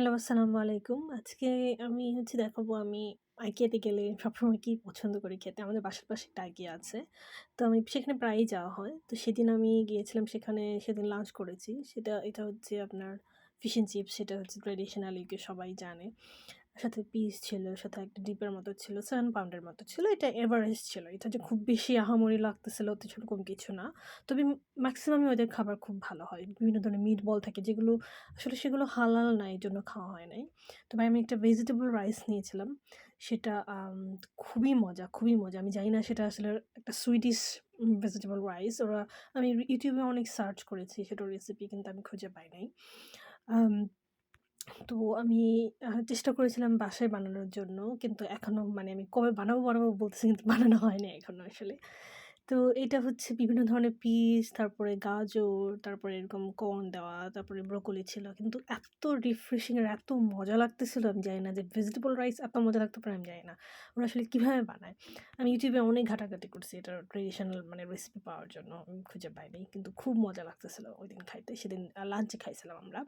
Hello, আসসালামু আলাইকুম। আজকে আমি দেখাবো আমি IKEA তে গেলে সবসময় কি পছন্দ করি খেতে। আমাদের বাসার পাশে একটা IKEA আছে। তো আমি সেখানে প্রায়ই যাওয়া হয়। তো সেদিন আমি গিয়েছিলাম সেখানে সেদিন লাঞ্চ করেছি। এটা আপনার ফিশ অ্যান্ড চিপস সেটা ট্র্যাডিশনাল UK সবাই জানে। সাথে পিস ছিল, সাথে একটা ডিপের মতো ছিল, 7 পাউন্ডের মতো ছিল। এটা এভারেস্ট ছিল। এটা যে খুব বেশি আহামরি লাগতেছিল তো সেরকম কিছু না। তবে মেক্সিমামই ওদের খাবার খুব ভালো হয়। বিভিন্ন ধরনের মিট বল থাকে যেগুলো আসলে সেগুলো হালাল না এজন্য খাওয়া হয় নাই। তবে আমি একটা ভেজিটেবল রাইস নিয়েছিলাম। সেটা খুবই মজা, খুবই মজা। আমি জানি না সেটা আসলে একটা সুইডিশ ভেজিটেবল রাইস। আমি YouTube এ অনেক সার্চ করেছি সেটার রেসিপি কিন্তু আমি খুঁজে পাই নাই। আম তো আমি চেষ্টা করেছিলাম বাসায় বানানোর জন্য। কিন্তু এখনো আমি কবে বানাবো বলতেছি কিন্তু বানানো হয়নি এখনো আসলে। তো এটা বিভিন্ন ধরনের পিস, তারপরে গাজর, তারপরে এরকম কর্ন দেওয়া, তারপরে ব্রোকলি ছিল। কিন্তু এত রিফ্রেশিং আর এত মজা লাগতেছিল আমি জানি না যে ভেজিটেবল রাইস এত মজা লাগতে পারে আমি জানি না। ওরা আসলে কিভাবে বানায়? আমি YouTube এ অনেক ঘাটাঘাটি করছি এটার ট্র্যাডিশনাল রেসিপি পাওয়ার জন্য। আমি খুঁজে পাইনি। কিন্তু খুব মজা লাগতেছিল ওইদিন খাইতে। সেদিন লাঞ্চে খাইছিলাম আমরা।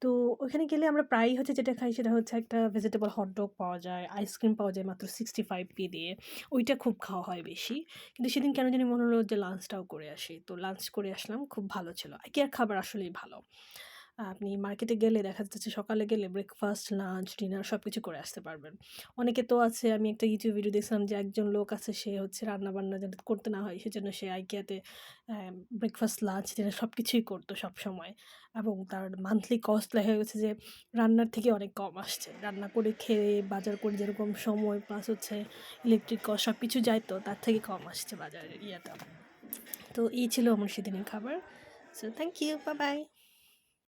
তো ওইখানে গেলে আমরা প্রায়ই যেটা খাই সেটা একটা ভেজিটেবল হটডগ পাওয়া যায়, আইসক্রিম পাওয়া যায় মাত্র 65p দিয়ে। ওইটা খুব খাওয়া হয় বেশি। কিন্তু সেদিন কেন জানি মনে হলো যে লাঞ্চটাও করে আসি। তো লাঞ্চ করে আসলাম। খুব ভালো ছিল। IKEA-র খাবার আসলেই ভালো। আপনি মার্কেটে গেলে দেখা যাচ্ছে সকালে গেলে ব্রেকফাস্ট, লাঞ্চ, ডিনার সবকিছু করে আসতে পারবেন। অনেকে তো আছে আমি একটা YouTube ভিডিও দেখছিলাম যে একজন লোক আছে সে রান্না-বান্না যাতে করতে না হয় সেজন্য সে IKEA-তে ব্রেকফাস্ট, লাঞ্চ, ডিনার সবকিছুই করতো সবসময়। এবং তার মান্থলি কস্ট দেখা গেছে যে রান্নার থেকে অনেক কম আসছে। রান্না করে খেয়ে বাজার করে যেরকম সময় প্লাস ইলেকট্রিক কস্ট সবকিছু যাইতো তার থেকে কম আসছে বাজারের ইয়েটা। তো এই ছিল আমার সেদিনের খাবার। So thank you. Bye by.